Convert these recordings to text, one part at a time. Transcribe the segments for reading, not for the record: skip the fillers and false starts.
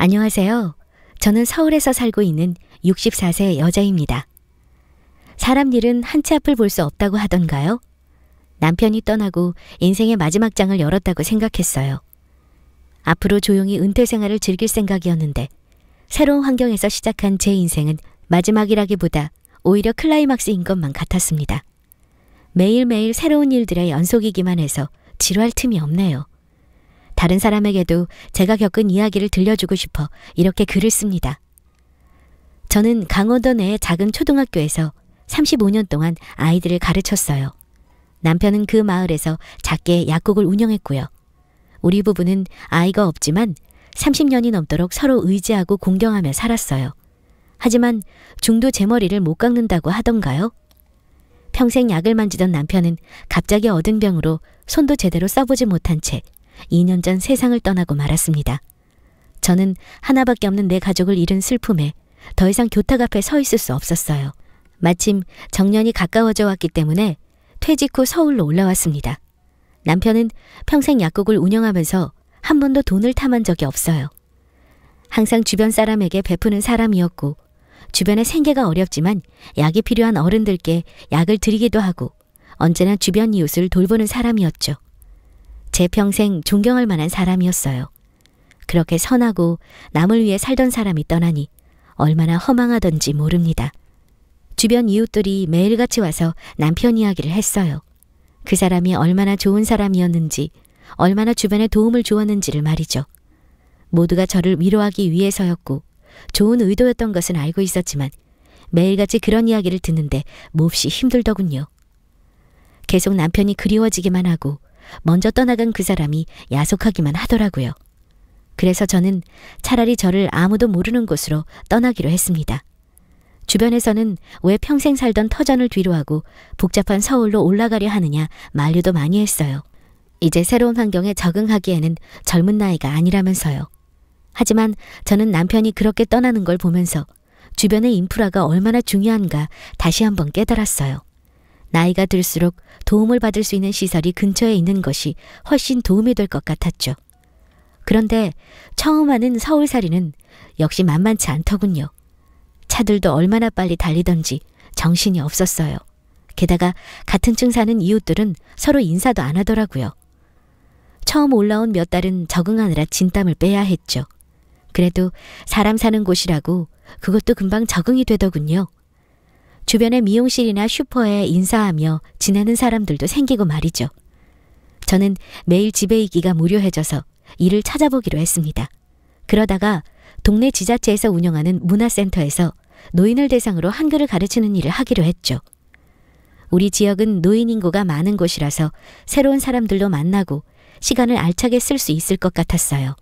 안녕하세요. 저는 서울에서 살고 있는 64세 여자입니다. 사람 일은 한 치 앞을 볼 수 없다고 하던가요? 남편이 떠나고 인생의 마지막 장을 열었다고 생각했어요. 앞으로 조용히 은퇴 생활을 즐길 생각이었는데 새로운 환경에서 시작한 제 인생은 마지막이라기보다 오히려 클라이막스인 것만 같았습니다. 매일매일 새로운 일들의 연속이기만 해서 지루할 틈이 없네요. 다른 사람에게도 제가 겪은 이야기를 들려주고 싶어 이렇게 글을 씁니다. 저는 강원도 내의 작은 초등학교에서 35년 동안 아이들을 가르쳤어요. 남편은 그 마을에서 작게 약국을 운영했고요. 우리 부부는 아이가 없지만 30년이 넘도록 서로 의지하고 공경하며 살았어요. 하지만 중도 제 머리를 못 깎는다고 하던가요? 평생 약을 만지던 남편은 갑자기 얻은 병으로 손도 제대로 써보지 못한 채 2년 전 세상을 떠나고 말았습니다. 저는 하나밖에 없는 내 가족을 잃은 슬픔에 더 이상 교탁 앞에 서 있을 수 없었어요. 마침 정년이 가까워져 왔기 때문에 퇴직 후 서울로 올라왔습니다. 남편은 평생 약국을 운영하면서 한 번도 돈을 탐한 적이 없어요. 항상 주변 사람에게 베푸는 사람이었고 주변에 생계가 어렵지만 약이 필요한 어른들께 약을 드리기도 하고 언제나 주변 이웃을 돌보는 사람이었죠. 제 평생 존경할 만한 사람이었어요. 그렇게 선하고 남을 위해 살던 사람이 떠나니 얼마나 허망하던지 모릅니다. 주변 이웃들이 매일같이 와서 남편 이야기를 했어요. 그 사람이 얼마나 좋은 사람이었는지, 얼마나 주변에 도움을 주었는지를 말이죠. 모두가 저를 위로하기 위해서였고 좋은 의도였던 것은 알고 있었지만 매일같이 그런 이야기를 듣는데 몹시 힘들더군요. 계속 남편이 그리워지기만 하고 먼저 떠나간 그 사람이 야속하기만 하더라고요. 그래서 저는 차라리 저를 아무도 모르는 곳으로 떠나기로 했습니다. 주변에서는 왜 평생 살던 터전을 뒤로하고 복잡한 서울로 올라가려 하느냐 만류도 많이 했어요. 이제 새로운 환경에 적응하기에는 젊은 나이가 아니라면서요. 하지만 저는 남편이 그렇게 떠나는 걸 보면서 주변의 인프라가 얼마나 중요한가 다시 한번 깨달았어요. 나이가 들수록 도움을 받을 수 있는 시설이 근처에 있는 것이 훨씬 도움이 될 것 같았죠. 그런데 처음 하는 서울살이는 역시 만만치 않더군요. 차들도 얼마나 빨리 달리던지 정신이 없었어요. 게다가 같은 층 사는 이웃들은 서로 인사도 안 하더라고요. 처음 올라온 몇 달은 적응하느라 진땀을 빼야 했죠. 그래도 사람 사는 곳이라고 그것도 금방 적응이 되더군요. 주변의 미용실이나 슈퍼에 인사하며 지내는 사람들도 생기고 말이죠. 저는 매일 집에 있기가 무료해져서 일을 찾아보기로 했습니다. 그러다가 동네 지자체에서 운영하는 문화센터에서 노인을 대상으로 한글을 가르치는 일을 하기로 했죠. 우리 지역은 노인 인구가 많은 곳이라서 새로운 사람들도 만나고 시간을 알차게 쓸 수 있을 것 같았어요.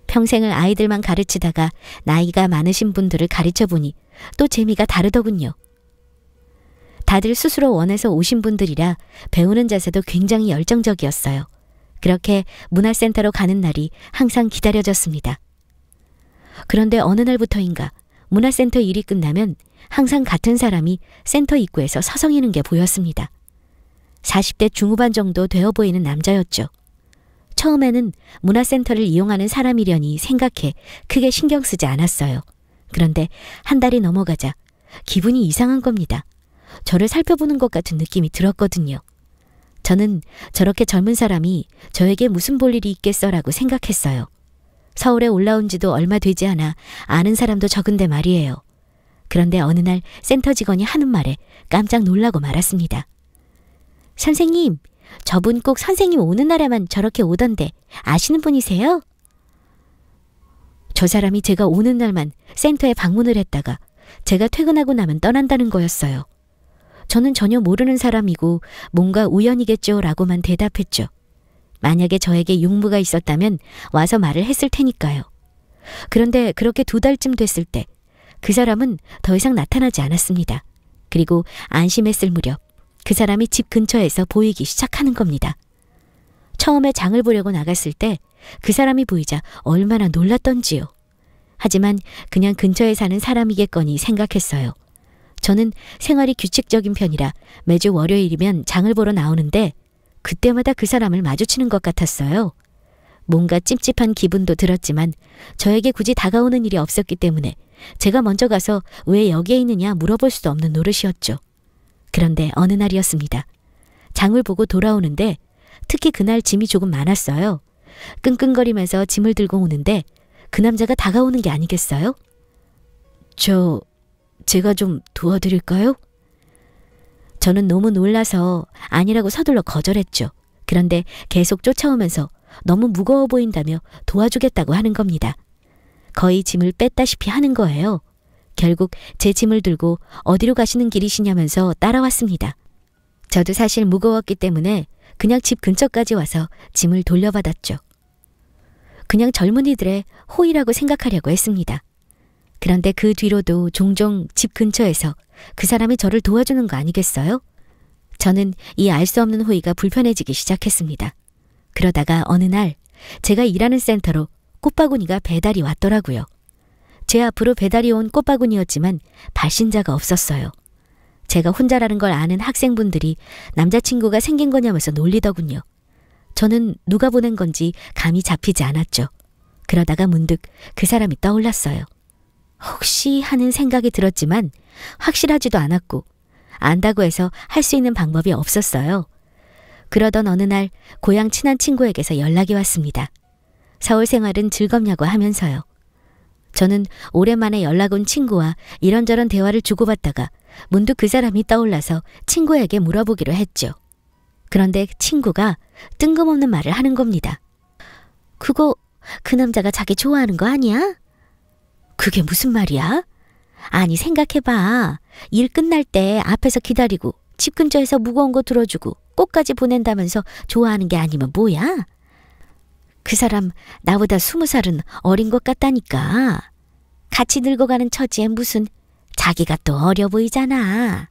평생을 아이들만 가르치다가 나이가 많으신 분들을 가르쳐보니 또 재미가 다르더군요. 다들 스스로 원해서 오신 분들이라 배우는 자세도 굉장히 열정적이었어요. 그렇게 문화센터로 가는 날이 항상 기다려졌습니다. 그런데 어느 날부터인가 문화센터 일이 끝나면 항상 같은 사람이 센터 입구에서 서성이는 게 보였습니다. 40대 중후반 정도 되어 보이는 남자였죠. 처음에는 문화센터를 이용하는 사람이려니 생각해 크게 신경 쓰지 않았어요. 그런데 한 달이 넘어가자 기분이 이상한 겁니다. 저를 살펴보는 것 같은 느낌이 들었거든요. 저는 저렇게 젊은 사람이 저에게 무슨 볼 일이 있겠어라고 생각했어요. 서울에 올라온 지도 얼마 되지 않아 아는 사람도 적은데 말이에요. 그런데 어느 날 센터 직원이 하는 말에 깜짝 놀라고 말았습니다. 선생님, 저분 꼭 선생님 오는 날에만 저렇게 오던데 아시는 분이세요? 저 사람이 제가 오는 날만 센터에 방문을 했다가 제가 퇴근하고 나면 떠난다는 거였어요. 저는 전혀 모르는 사람이고 뭔가 우연이겠죠 라고만 대답했죠. 만약에 저에게 용무가 있었다면 와서 말을 했을 테니까요. 그런데 그렇게 2달쯤 됐을 때 그 사람은 더 이상 나타나지 않았습니다. 그리고 안심했을 무렵 그 사람이 집 근처에서 보이기 시작하는 겁니다. 처음에 장을 보려고 나갔을 때 그 사람이 보이자 얼마나 놀랐던지요. 하지만 그냥 근처에 사는 사람이겠거니 생각했어요. 저는 생활이 규칙적인 편이라 매주 월요일이면 장을 보러 나오는데 그때마다 그 사람을 마주치는 것 같았어요. 뭔가 찝찝한 기분도 들었지만 저에게 굳이 다가오는 일이 없었기 때문에 제가 먼저 가서 왜 여기에 있느냐 물어볼 수도 없는 노릇이었죠. 그런데 어느 날이었습니다. 장을 보고 돌아오는데 특히 그날 짐이 조금 많았어요. 끙끙거리면서 짐을 들고 오는데 그 남자가 다가오는 게 아니겠어요? 제가 좀 도와드릴까요? 저는 너무 놀라서 아니라고 서둘러 거절했죠. 그런데 계속 쫓아오면서 너무 무거워 보인다며 도와주겠다고 하는 겁니다. 거의 짐을 뺐다시피 하는 거예요. 결국 제 짐을 들고 어디로 가시는 길이시냐면서 따라왔습니다. 저도 사실 무거웠기 때문에 그냥 집 근처까지 와서 짐을 돌려받았죠. 그냥 젊은이들의 호의라고 생각하려고 했습니다. 그런데 그 뒤로도 종종 집 근처에서 그 사람이 저를 도와주는 거 아니겠어요? 저는 이 알 수 없는 호의가 불편해지기 시작했습니다. 그러다가 어느 날 제가 일하는 센터로 꽃바구니가 배달이 왔더라고요. 제 앞으로 배달이 온 꽃바구니였지만 발신자가 없었어요. 제가 혼자라는 걸 아는 학생분들이 남자친구가 생긴 거냐면서 놀리더군요. 저는 누가 보낸 건지 감이 잡히지 않았죠. 그러다가 문득 그 사람이 떠올랐어요. 혹시 하는 생각이 들었지만 확실하지도 않았고 안다고 해서 할 수 있는 방법이 없었어요. 그러던 어느 날 고향 친한 친구에게서 연락이 왔습니다. 서울 생활은 즐겁냐고 하면서요. 저는 오랜만에 연락 온 친구와 이런저런 대화를 주고받다가 문득 그 사람이 떠올라서 친구에게 물어보기로 했죠. 그런데 친구가 뜬금없는 말을 하는 겁니다. 그거 그 남자가 자기 좋아하는 거 아니야? 그게 무슨 말이야? 아니 생각해봐. 일 끝날 때 앞에서 기다리고 집 근처에서 무거운 거 들어주고 꽃까지 보낸다면서 좋아하는 게 아니면 뭐야? 그 사람 나보다 20살은 어린 것 같다니까. 같이 늙어가는 처지에 무슨 자기가 또 어려 보이잖아.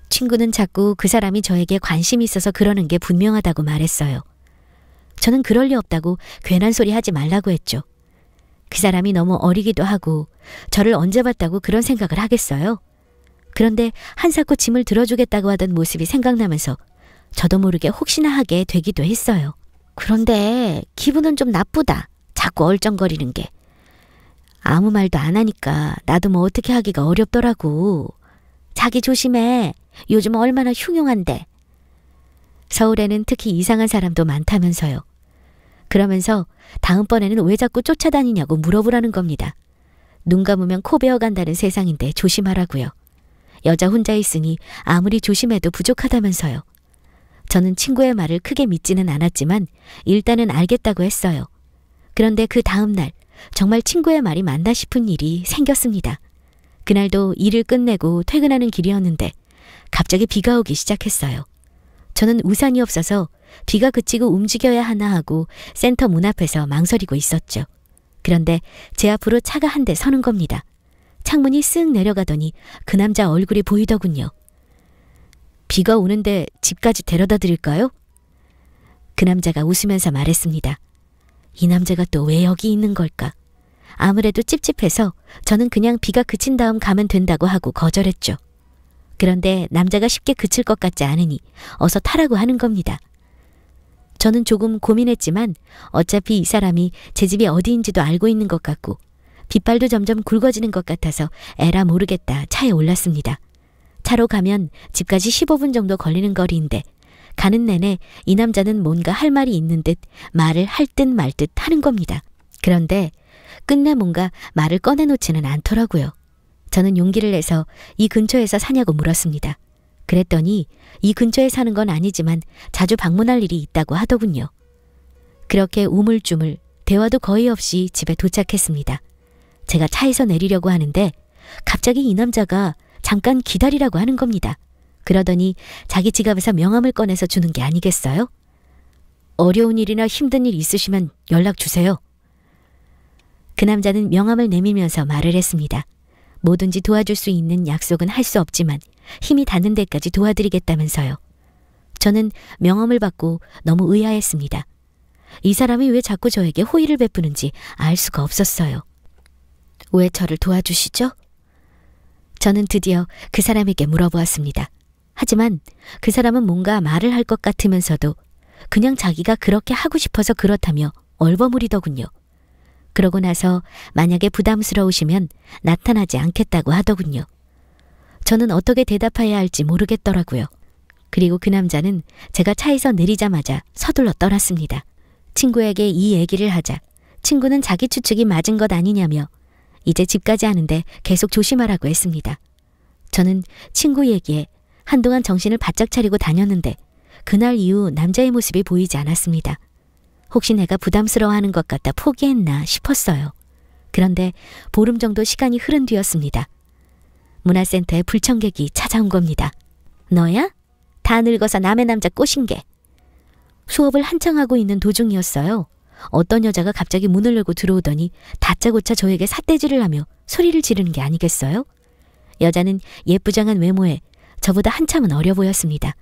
친구는 자꾸 그 사람이 저에게 관심이 있어서 그러는 게 분명하다고 말했어요. 저는 그럴 리 없다고 괜한 소리 하지 말라고 했죠. 그 사람이 너무 어리기도 하고 저를 언제 봤다고 그런 생각을 하겠어요? 그런데 한사코 짐을 들어주겠다고 하던 모습이 생각나면서 저도 모르게 혹시나 하게 되기도 했어요. 그런데 기분은 좀 나쁘다. 자꾸 얼쩡거리는 게. 아무 말도 안 하니까 나도 뭐 어떻게 하기가 어렵더라고. 자기 조심해. 요즘 얼마나 흉흉한데. 서울에는 특히 이상한 사람도 많다면서요. 그러면서 다음번에는 왜 자꾸 쫓아다니냐고 물어보라는 겁니다. 눈 감으면 코 베어간다는 세상인데 조심하라고요. 여자 혼자 있으니 아무리 조심해도 부족하다면서요. 저는 친구의 말을 크게 믿지는 않았지만 일단은 알겠다고 했어요. 그런데 그 다음 날 정말 친구의 말이 맞나 싶은 일이 생겼습니다. 그날도 일을 끝내고 퇴근하는 길이었는데 갑자기 비가 오기 시작했어요. 저는 우산이 없어서 비가 그치고 움직여야 하나 하고 센터 문 앞에서 망설이고 있었죠. 그런데 제 앞으로 차가 한 대 서는 겁니다. 창문이 쓱 내려가더니 그 남자 얼굴이 보이더군요. 비가 오는데 집까지 데려다 드릴까요? 그 남자가 웃으면서 말했습니다. 이 남자가 또 왜 여기 있는 걸까? 아무래도 찝찝해서 저는 그냥 비가 그친 다음 가면 된다고 하고 거절했죠. 그런데 남자가 쉽게 그칠 것 같지 않으니 어서 타라고 하는 겁니다. 저는 조금 고민했지만 어차피 이 사람이 제 집이 어디인지도 알고 있는 것 같고 빗발도 점점 굵어지는 것 같아서 에라 모르겠다 차에 올랐습니다. 차로 가면 집까지 15분 정도 걸리는 거리인데 가는 내내 이 남자는 뭔가 할 말이 있는 듯 말을 할 듯 말 듯 하는 겁니다. 그런데 끝내 뭔가 말을 꺼내놓지는 않더라고요. 저는 용기를 내서 이 근처에서 사냐고 물었습니다. 그랬더니 이 근처에 사는 건 아니지만 자주 방문할 일이 있다고 하더군요. 그렇게 우물쭈물 대화도 거의 없이 집에 도착했습니다. 제가 차에서 내리려고 하는데 갑자기 이 남자가 잠깐 기다리라고 하는 겁니다. 그러더니 자기 지갑에서 명함을 꺼내서 주는 게 아니겠어요? 어려운 일이나 힘든 일 있으시면 연락 주세요. 그 남자는 명함을 내밀면서 말을 했습니다. 뭐든지 도와줄 수 있는 약속은 할 수 없지만 힘이 닿는 데까지 도와드리겠다면서요. 저는 명함을 받고 너무 의아했습니다. 이 사람이 왜 자꾸 저에게 호의를 베푸는지 알 수가 없었어요. 왜 저를 도와주시죠? 저는 드디어 그 사람에게 물어보았습니다. 하지만 그 사람은 뭔가 말을 할 것 같으면서도 그냥 자기가 그렇게 하고 싶어서 그렇다며 얼버무리더군요. 그러고 나서 만약에 부담스러우시면 나타나지 않겠다고 하더군요. 저는 어떻게 대답해야 할지 모르겠더라고요. 그리고 그 남자는 제가 차에서 내리자마자 서둘러 떠났습니다. 친구에게 이 얘기를 하자 친구는 자기 추측이 맞은 것 아니냐며 이제 집까지 하는데 계속 조심하라고 했습니다. 저는 친구 얘기에 한동안 정신을 바짝 차리고 다녔는데 그날 이후 남자의 모습이 보이지 않았습니다. 혹시 내가 부담스러워하는 것 같다 포기했나 싶었어요. 그런데 보름 정도 시간이 흐른 뒤였습니다. 문화센터에 불청객이 찾아온 겁니다. 너야? 다 늙어서 남의 남자 꼬신 게. 수업을 한창 하고 있는 도중이었어요. 어떤 여자가 갑자기 문을 열고 들어오더니 다짜고짜 저에게 삿대질을 하며 소리를 지르는 게 아니겠어요? 여자는 예쁘장한 외모에 저보다 한참은 어려 보였습니다.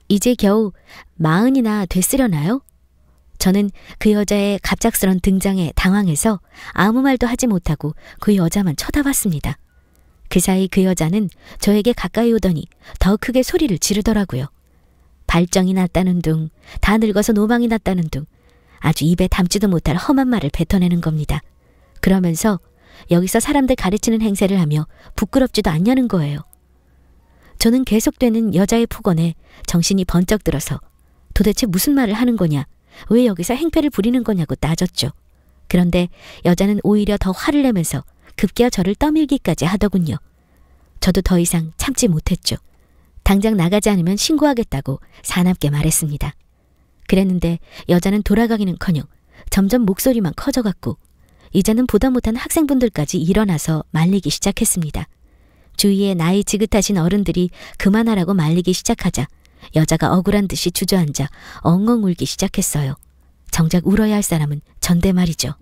이제 겨우 40이나 됐으려나요? 저는 그 여자의 갑작스런 등장에 당황해서 아무 말도 하지 못하고 그 여자만 쳐다봤습니다. 그 사이 그 여자는 저에게 가까이 오더니 더 크게 소리를 지르더라고요. 발정이 났다는 둥, 다 늙어서 노망이 났다는 둥, 아주 입에 담지도 못할 험한 말을 뱉어내는 겁니다. 그러면서 여기서 사람들 가르치는 행세를 하며 부끄럽지도 않냐는 거예요. 저는 계속되는 여자의 폭언에 정신이 번쩍 들어서 도대체 무슨 말을 하는 거냐, 왜 여기서 행패를 부리는 거냐고 따졌죠. 그런데 여자는 오히려 더 화를 내면서 급기야 저를 떠밀기까지 하더군요. 저도 더 이상 참지 못했죠. 당장 나가지 않으면 신고하겠다고 사납게 말했습니다. 그랬는데 여자는 돌아가기는커녕 점점 목소리만 커져갔고 이제는 보다 못한 학생분들까지 일어나서 말리기 시작했습니다. 주위에 나이 지긋하신 어른들이 그만하라고 말리기 시작하자 여자가 억울한 듯이 주저앉아 엉엉 울기 시작했어요. 정작 울어야 할 사람은 전대 말이죠.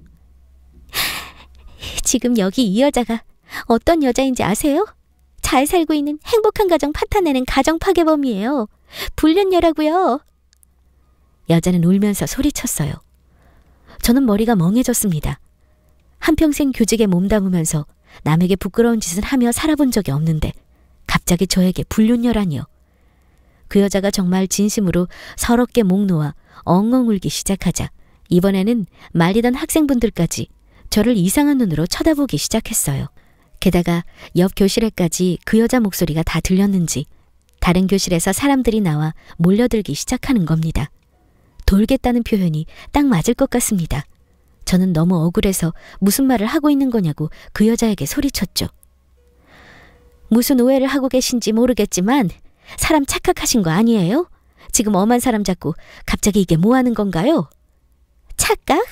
지금 여기 이 여자가 어떤 여자인지 아세요? 잘 살고 있는 행복한 가정 파탄내는 가정 파괴범이에요. 불륜녀라고요. 여자는 울면서 소리쳤어요. 저는 머리가 멍해졌습니다. 한평생 교직에 몸담으면서 남에게 부끄러운 짓을 하며 살아본 적이 없는데 갑자기 저에게 불륜녀라니요. 그 여자가 정말 진심으로 서럽게 목 놓아 엉엉 울기 시작하자 이번에는 말리던 학생분들까지 저를 이상한 눈으로 쳐다보기 시작했어요. 게다가 옆 교실에까지 그 여자 목소리가 다 들렸는지 다른 교실에서 사람들이 나와 몰려들기 시작하는 겁니다. 돌겠다는 표현이 딱 맞을 것 같습니다. 저는 너무 억울해서 무슨 말을 하고 있는 거냐고 그 여자에게 소리쳤죠. 무슨 오해를 하고 계신지 모르겠지만 사람 착각하신 거 아니에요? 지금 엄한 사람 잡고 갑자기 이게 뭐 하는 건가요? 착각?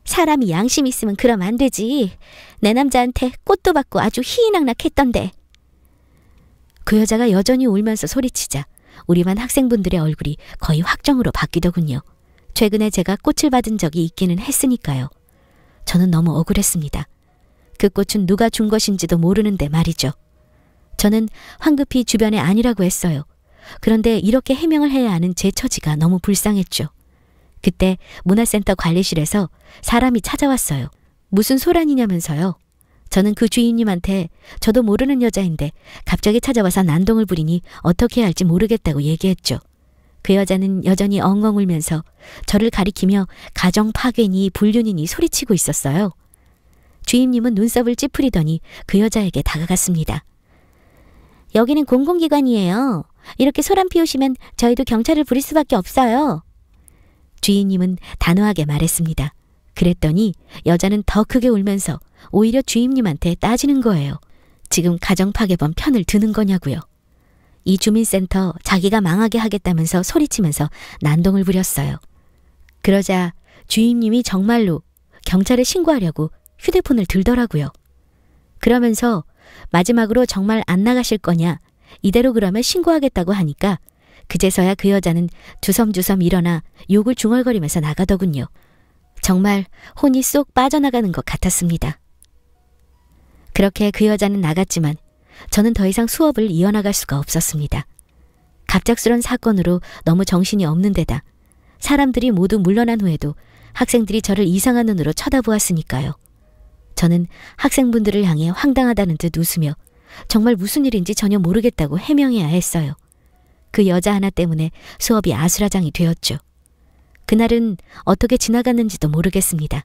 사람이 양심 있으면 그럼 안 되지. 내 남자한테 꽃도 받고 아주 희희낙낙했던데. 그 여자가 여전히 울면서 소리치자 우리 반 학생분들의 얼굴이 거의 확정으로 바뀌더군요. 최근에 제가 꽃을 받은 적이 있기는 했으니까요. 저는 너무 억울했습니다. 그 꽃은 누가 준 것인지도 모르는데 말이죠. 저는 황급히 주변에 아니라고 했어요. 그런데 이렇게 해명을 해야 하는 제 처지가 너무 불쌍했죠. 그때 문화센터 관리실에서 사람이 찾아왔어요. 무슨 소란이냐면서요. 저는 그 주임님한테 저도 모르는 여자인데 갑자기 찾아와서 난동을 부리니 어떻게 해야 할지 모르겠다고 얘기했죠. 그 여자는 여전히 엉엉 울면서 저를 가리키며 가정 파괴니 불륜이니 소리치고 있었어요. 주임님은 눈썹을 찌푸리더니 그 여자에게 다가갔습니다. 여기는 공공기관이에요. 이렇게 소란 피우시면 저희도 경찰을 부릴 수밖에 없어요. 주임님은 단호하게 말했습니다. 그랬더니 여자는 더 크게 울면서 오히려 주임님한테 따지는 거예요. 지금 가정파괴범 편을 드는 거냐고요. 이 주민센터 자기가 망하게 하겠다면서 소리치면서 난동을 부렸어요. 그러자 주임님이 정말로 경찰에 신고하려고 휴대폰을 들더라고요. 그러면서 마지막으로 정말 안 나가실 거냐, 이대로 그러면 신고하겠다고 하니까 그제서야 그 여자는 주섬주섬 일어나 욕을 중얼거리면서 나가더군요. 정말 혼이 쏙 빠져나가는 것 같았습니다. 그렇게 그 여자는 나갔지만 저는 더 이상 수업을 이어나갈 수가 없었습니다. 갑작스런 사건으로 너무 정신이 없는 데다 사람들이 모두 물러난 후에도 학생들이 저를 이상한 눈으로 쳐다보았으니까요. 저는 학생분들을 향해 황당하다는 듯 웃으며 정말 무슨 일인지 전혀 모르겠다고 해명해야 했어요. 그 여자 하나 때문에 수업이 아수라장이 되었죠. 그날은 어떻게 지나갔는지도 모르겠습니다.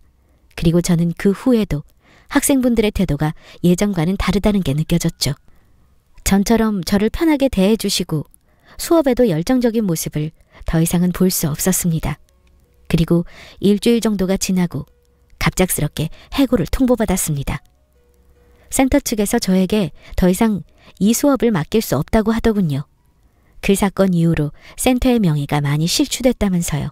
그리고 저는 그 후에도 학생분들의 태도가 예전과는 다르다는 게 느껴졌죠. 전처럼 저를 편하게 대해주시고 수업에도 열정적인 모습을 더 이상은 볼 수 없었습니다. 그리고 일주일 정도가 지나고 갑작스럽게 해고를 통보받았습니다. 센터 측에서 저에게 더 이상 이 수업을 맡길 수 없다고 하더군요. 그 사건 이후로 센터의 명예가 많이 실추됐다면서요.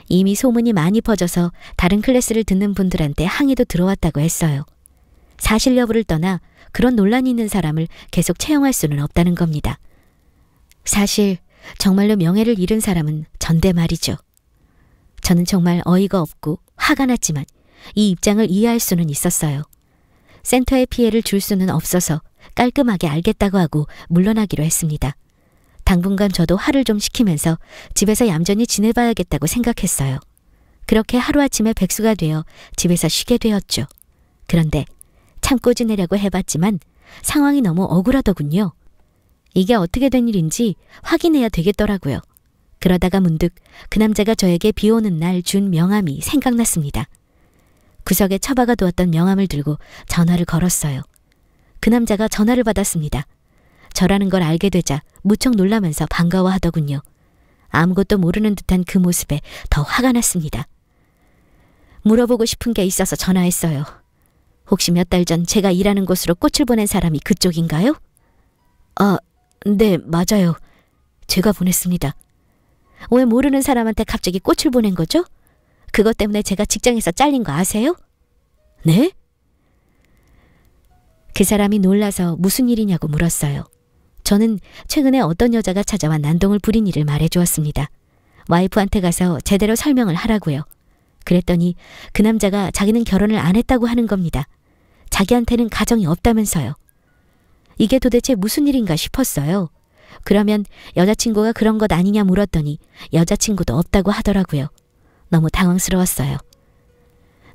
이미 소문이 많이 퍼져서 다른 클래스를 듣는 분들한테 항의도 들어왔다고 했어요. 사실 여부를 떠나 그런 논란이 있는 사람을 계속 채용할 수는 없다는 겁니다. 사실 정말로 명예를 잃은 사람은 전대 말이죠. 저는 정말 어이가 없고 화가 났지만 이 입장을 이해할 수는 있었어요. 센터에 피해를 줄 수는 없어서 깔끔하게 알겠다고 하고 물러나기로 했습니다. 당분간 저도 화를 좀 식히면서 집에서 얌전히 지내봐야겠다고 생각했어요. 그렇게 하루아침에 백수가 되어 집에서 쉬게 되었죠. 그런데 참고 지내려고 해봤지만 상황이 너무 억울하더군요. 이게 어떻게 된 일인지 확인해야 되겠더라고요. 그러다가 문득 그 남자가 저에게 비 오는 날 준 명함이 생각났습니다. 구석에 처박아 두었던 명함을 들고 전화를 걸었어요. 그 남자가 전화를 받았습니다. 저라는 걸 알게 되자 무척 놀라면서 반가워하더군요. 아무것도 모르는 듯한 그 모습에 더 화가 났습니다. 물어보고 싶은 게 있어서 전화했어요. 혹시 몇 달 전 제가 일하는 곳으로 꽃을 보낸 사람이 그쪽인가요? 아, 네, 맞아요. 제가 보냈습니다. 왜 모르는 사람한테 갑자기 꽃을 보낸 거죠? 그것 때문에 제가 직장에서 잘린 거 아세요? 네? 그 사람이 놀라서 무슨 일이냐고 물었어요. 저는 최근에 어떤 여자가 찾아와 난동을 부린 일을 말해주었습니다. 와이프한테 가서 제대로 설명을 하라고요. 그랬더니 그 남자가 자기는 결혼을 안 했다고 하는 겁니다. 자기한테는 가정이 없다면서요. 이게 도대체 무슨 일인가 싶었어요. 그러면 여자친구가 그런 것 아니냐 물었더니 여자친구도 없다고 하더라고요. 너무 당황스러웠어요.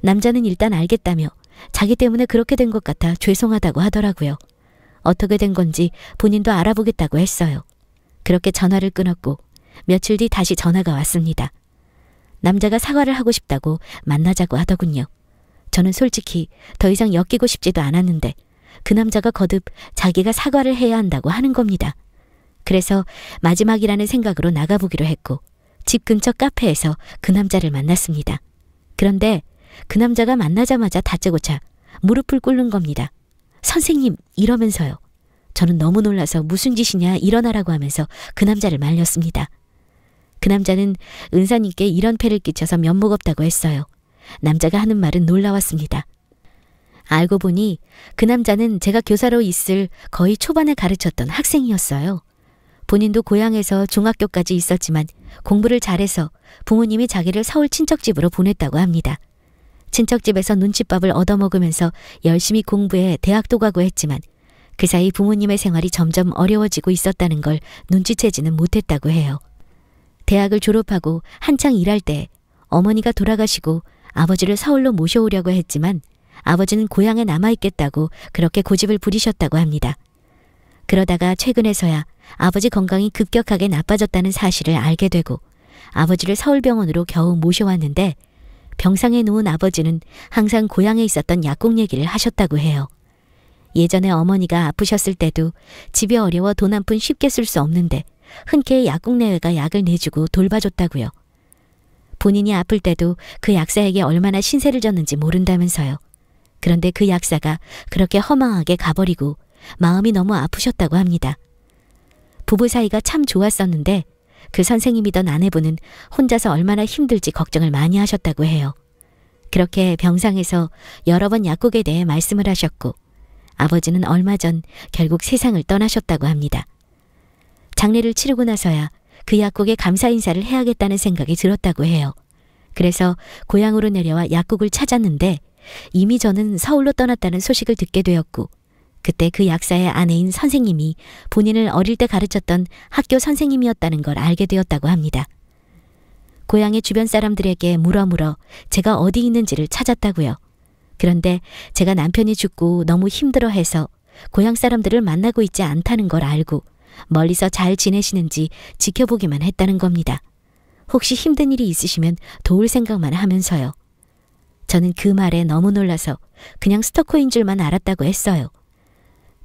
남자는 일단 알겠다며 자기 때문에 그렇게 된 것 같아 죄송하다고 하더라고요. 어떻게 된 건지 본인도 알아보겠다고 했어요. 그렇게 전화를 끊었고 며칠 뒤 다시 전화가 왔습니다. 남자가 사과를 하고 싶다고 만나자고 하더군요. 저는 솔직히 더 이상 엮이고 싶지도 않았는데 그 남자가 거듭 자기가 사과를 해야 한다고 하는 겁니다. 그래서 마지막이라는 생각으로 나가보기로 했고 집 근처 카페에서 그 남자를 만났습니다. 그런데 그 남자가 만나자마자 다짜고짜 무릎을 꿇는 겁니다. 선생님 이러면서요. 저는 너무 놀라서 무슨 짓이냐 일어나라고 하면서 그 남자를 말렸습니다. 그 남자는 은사님께 이런 폐를 끼쳐서 면목 없다고 했어요. 남자가 하는 말은 놀라웠습니다. 알고 보니 그 남자는 제가 교사로 있을 거의 초반에 가르쳤던 학생이었어요. 본인도 고향에서 중학교까지 있었지만 공부를 잘해서 부모님이 자기를 서울 친척집으로 보냈다고 합니다. 친척집에서 눈칫밥을 얻어먹으면서 열심히 공부해 대학도 가고 했지만 그 사이 부모님의 생활이 점점 어려워지고 있었다는 걸 눈치채지는 못했다고 해요. 대학을 졸업하고 한창 일할 때 어머니가 돌아가시고 아버지를 서울로 모셔오려고 했지만 아버지는 고향에 남아있겠다고 그렇게 고집을 부리셨다고 합니다. 그러다가 최근에서야 아버지 건강이 급격하게 나빠졌다는 사실을 알게 되고 아버지를 서울병원으로 겨우 모셔왔는데 병상에 누운 아버지는 항상 고향에 있었던 약국 얘기를 하셨다고 해요. 예전에 어머니가 아프셨을 때도 집이 어려워 돈 한 푼 쉽게 쓸 수 없는데 흔쾌히 약국 내외가 약을 내주고 돌봐줬다고요. 본인이 아플 때도 그 약사에게 얼마나 신세를 졌는지 모른다면서요. 그런데 그 약사가 그렇게 허망하게 가버리고 마음이 너무 아프셨다고 합니다. 부부 사이가 참 좋았었는데 그 선생님이던 아내분은 혼자서 얼마나 힘들지 걱정을 많이 하셨다고 해요. 그렇게 병상에서 여러 번 약국에 대해 말씀을 하셨고 아버지는 얼마 전 결국 세상을 떠나셨다고 합니다. 장례를 치르고 나서야 그 약국에 감사 인사를 해야겠다는 생각이 들었다고 해요. 그래서 고향으로 내려와 약국을 찾았는데 이미 저는 서울로 떠났다는 소식을 듣게 되었고 그때 그 약사의 아내인 선생님이 본인을 어릴 때 가르쳤던 학교 선생님이었다는 걸 알게 되었다고 합니다. 고향의 주변 사람들에게 물어 제가 어디 있는지를 찾았다고요. 그런데 제가 남편이 죽고 너무 힘들어해서 고향 사람들을 만나고 있지 않다는 걸 알고 멀리서 잘 지내시는지 지켜보기만 했다는 겁니다. 혹시 힘든 일이 있으시면 도울 생각만 하면서요. 저는 그 말에 너무 놀라서 그냥 스토커인 줄만 알았다고 했어요.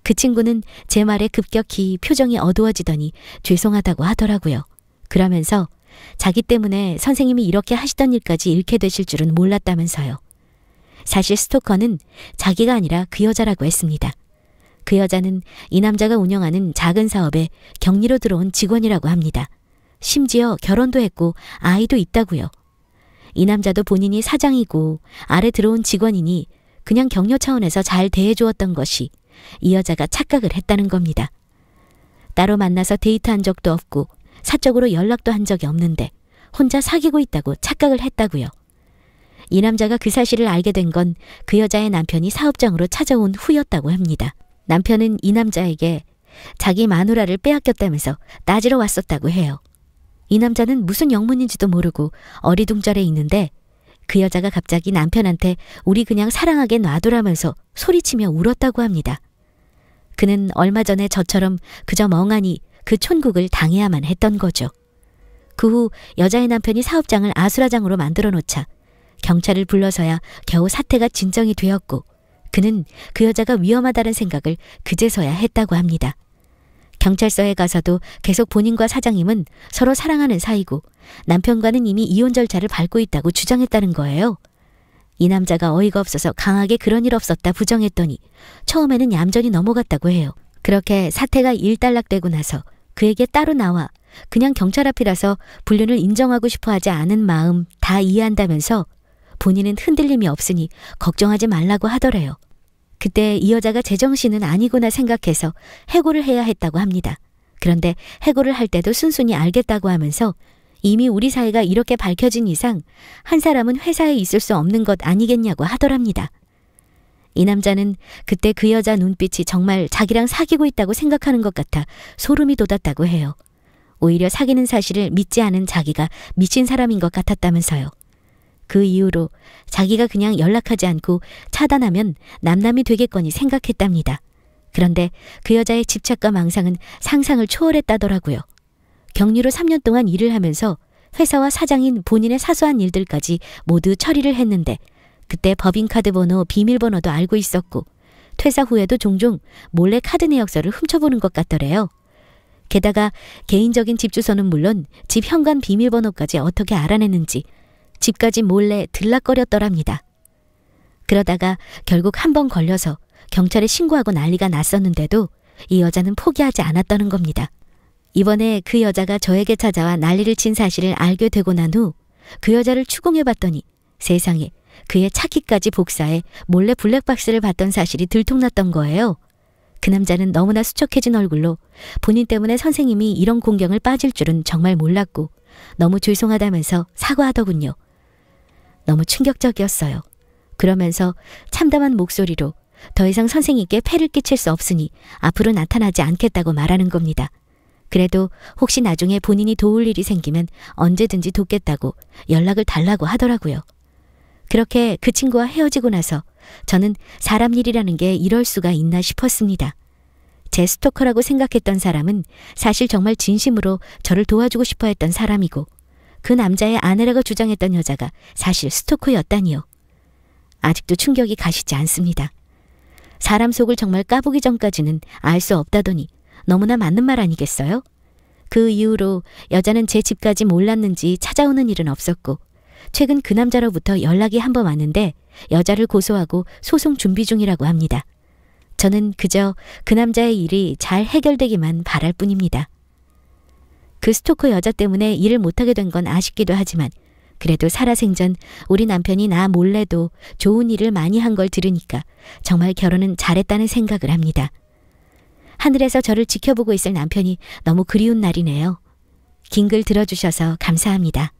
그 친구는 제 말에 급격히 표정이 어두워지더니 죄송하다고 하더라고요. 그러면서 자기 때문에 선생님이 이렇게 하시던 일까지 잃게 되실 줄은 몰랐다면서요. 사실 스토커는 자기가 아니라 그 여자라고 했습니다. 그 여자는 이 남자가 운영하는 작은 사업에 격리로 들어온 직원이라고 합니다. 심지어 결혼도 했고 아이도 있다고요. 이 남자도 본인이 사장이고 아래 들어온 직원이니 그냥 격려 차원에서 잘 대해주었던 것이 이 여자가 착각을 했다는 겁니다. 따로 만나서 데이트한 적도 없고 사적으로 연락도 한 적이 없는데 혼자 사귀고 있다고 착각을 했다고요. 이 남자가 그 사실을 알게 된 건 그 여자의 남편이 사업장으로 찾아온 후였다고 합니다. 남편은 이 남자에게 자기 마누라를 빼앗겼다면서 따지러 왔었다고 해요. 이 남자는 무슨 영문인지도 모르고 어리둥절해 있는데 그 여자가 갑자기 남편한테 우리 그냥 사랑하게 놔두라면서 소리치며 울었다고 합니다. 그는 얼마 전에 저처럼 그저 멍하니 그 촌국을 당해야만 했던 거죠. 그 후 여자의 남편이 사업장을 아수라장으로 만들어 놓자 경찰을 불러서야 겨우 사태가 진정이 되었고 그는 그 여자가 위험하다는 생각을 그제서야 했다고 합니다. 경찰서에 가서도 계속 본인과 사장님은 서로 사랑하는 사이고 남편과는 이미 이혼 절차를 밟고 있다고 주장했다는 거예요. 이 남자가 어이가 없어서 강하게 그런 일 없었다 부정했더니 처음에는 얌전히 넘어갔다고 해요. 그렇게 사태가 일단락되고 나서 그에게 따로 나와 그냥 경찰 앞이라서 불륜을 인정하고 싶어 하지 않은 마음 다 이해한다면서 본인은 흔들림이 없으니 걱정하지 말라고 하더래요. 그때 이 여자가 제정신은 아니구나 생각해서 해고를 해야 했다고 합니다. 그런데 해고를 할 때도 순순히 알겠다고 하면서 이미 우리 사이가 이렇게 밝혀진 이상 한 사람은 회사에 있을 수 없는 것 아니겠냐고 하더랍니다. 이 남자는 그때 그 여자 눈빛이 정말 자기랑 사귀고 있다고 생각하는 것 같아 소름이 돋았다고 해요. 오히려 사귀는 사실을 믿지 않은 자기가 미친 사람인 것 같았다면서요. 그 이후로 자기가 그냥 연락하지 않고 차단하면 남남이 되겠거니 생각했답니다. 그런데 그 여자의 집착과 망상은 상상을 초월했다더라고요. 격리로 3년 동안 일을 하면서 회사와 사장인 본인의 사소한 일들까지 모두 처리를 했는데 그때 법인카드 번호, 비밀번호도 알고 있었고 퇴사 후에도 종종 몰래 카드 내역서를 훔쳐보는 것 같더래요. 게다가 개인적인 집 주소는 물론 집 현관 비밀번호까지 어떻게 알아냈는지 집까지 몰래 들락거렸더랍니다. 그러다가 결국 한 번 걸려서 경찰에 신고하고 난리가 났었는데도 이 여자는 포기하지 않았다는 겁니다. 이번에 그 여자가 저에게 찾아와 난리를 친 사실을 알게 되고 난 후 그 여자를 추궁해봤더니 세상에 그의 차키까지 복사해 몰래 블랙박스를 봤던 사실이 들통났던 거예요. 그 남자는 너무나 수척해진 얼굴로 본인 때문에 선생님이 이런 공경을 빠질 줄은 정말 몰랐고 너무 죄송하다면서 사과하더군요. 너무 충격적이었어요. 그러면서 참담한 목소리로 더 이상 선생님께 폐를 끼칠 수 없으니 앞으로 나타나지 않겠다고 말하는 겁니다. 그래도 혹시 나중에 본인이 도울 일이 생기면 언제든지 돕겠다고 연락을 달라고 하더라고요. 그렇게 그 친구와 헤어지고 나서 저는 사람 일이라는 게 이럴 수가 있나 싶었습니다. 제 스토커라고 생각했던 사람은 사실 정말 진심으로 저를 도와주고 싶어 했던 사람이고 그 남자의 아내라고 주장했던 여자가 사실 스토커였다니요. 아직도 충격이 가시지 않습니다. 사람 속을 정말 까보기 전까지는 알 수 없다더니 너무나 맞는 말 아니겠어요? 그 이후로 여자는 제 집까지 몰랐는지 찾아오는 일은 없었고 최근 그 남자로부터 연락이 한 번 왔는데 여자를 고소하고 소송 준비 중이라고 합니다. 저는 그저 그 남자의 일이 잘 해결되기만 바랄 뿐입니다. 그 스토커 여자 때문에 일을 못하게 된 건 아쉽기도 하지만 그래도 살아생전 우리 남편이 나 몰래도 좋은 일을 많이 한 걸 들으니까 정말 결혼은 잘했다는 생각을 합니다. 하늘에서 저를 지켜보고 있을 남편이 너무 그리운 날이네요. 긴 글 들어주셔서 감사합니다.